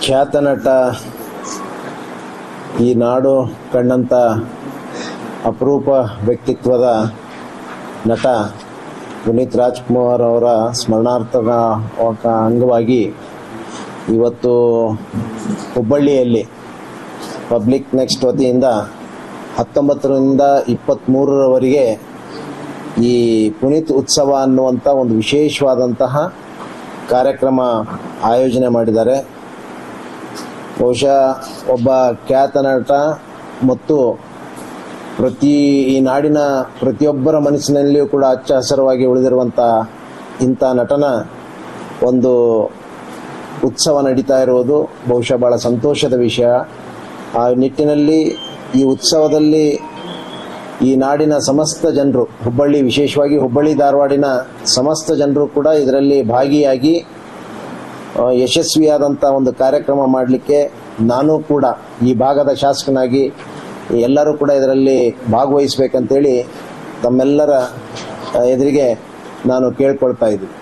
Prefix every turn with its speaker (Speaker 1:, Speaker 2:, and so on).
Speaker 1: ಖ್ಯಾತ ನಟ, ಈ ನಾಡು ಕಂಡಂಥ ಅಪರೂಪ ವ್ಯಕ್ತಿತ್ವದ ನಟ ಪುನೀತ್ ರಾಜ್ಕುಮಾರ್ ಅವರ ಸ್ಮರಣಾರ್ಥದ ಅಂಗವಾಗಿ ಇವತ್ತು ಹುಬ್ಬಳ್ಳಿಯಲ್ಲಿ ಪಬ್ಲಿಕ್ ನೆಕ್ಸ್ಟ್ ವತಿಯಿಂದ 19ರಿಂದ 23ರವರೆಗೆ ಈ ಪುನೀತ್ ಉತ್ಸವ ಅನ್ನುವಂಥ ಒಂದು ವಿಶೇಷವಾದಂತಹ ಕಾರ್ಯಕ್ರಮ ಆಯೋಜನೆ ಮಾಡಿದ್ದಾರೆ. ಬಹುಶಃ ಒಬ್ಬ ಖ್ಯಾತ ನಟ ಮತ್ತು ಈ ನಾಡಿನ ಪ್ರತಿಯೊಬ್ಬರ ಮನಸ್ಸಿನಲ್ಲಿಯೂ ಕೂಡ ಹಚ್ಚ ಹಸಿರವಾಗಿ ಉಳಿದಿರುವಂಥ ಇಂಥ ನಟನ ಒಂದು ಉತ್ಸವ ನಡೀತಾ ಇರುವುದು ಬಹುಶಃ ಭಾಳ ಸಂತೋಷದ ವಿಷಯ. ಆ ನಿಟ್ಟಿನಲ್ಲಿ ಈ ಉತ್ಸವದಲ್ಲಿ ಈ ನಾಡಿನ ಸಮಸ್ತ ಜನರು, ವಿಶೇಷವಾಗಿ ಹುಬ್ಬಳ್ಳಿ ಧಾರವಾಡಿನ ಸಮಸ್ತ ಜನರು ಕೂಡ ಇದರಲ್ಲಿ ಭಾಗಿಯಾಗಿ ಯಶಸ್ವಿಯಾದಂಥ ಒಂದು ಕಾರ್ಯಕ್ರಮ ಮಾಡಲಿಕ್ಕೆ ನಾನು ಕೂಡ ಈ ಭಾಗದ ಶಾಸಕನಾಗಿ ಎಲ್ಲರೂ ಕೂಡ ಇದರಲ್ಲಿ ಭಾಗವಹಿಸಬೇಕಂತೇಳಿ ತಮ್ಮೆಲ್ಲರ ಎದುರಿಗೆ ನಾನು ಕೇಳ್ಕೊಳ್ತಾ ಇದ್ದೀನಿ.